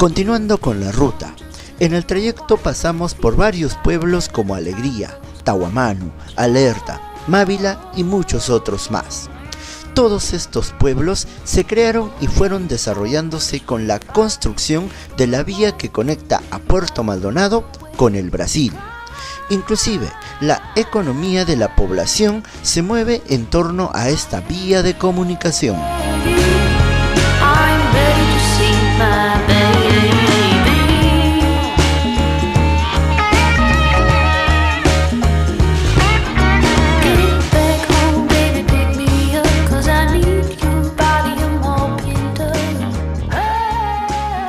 Continuando con la ruta, en el trayecto pasamos por varios pueblos como Alegría, Tahuamanu, Alerta, Mávila y muchos otros más. Todos estos pueblos se crearon y fueron desarrollándose con la construcción de la vía que conecta a Puerto Maldonado con el Brasil. Inclusive, la economía de la población se mueve en torno a esta vía de comunicación.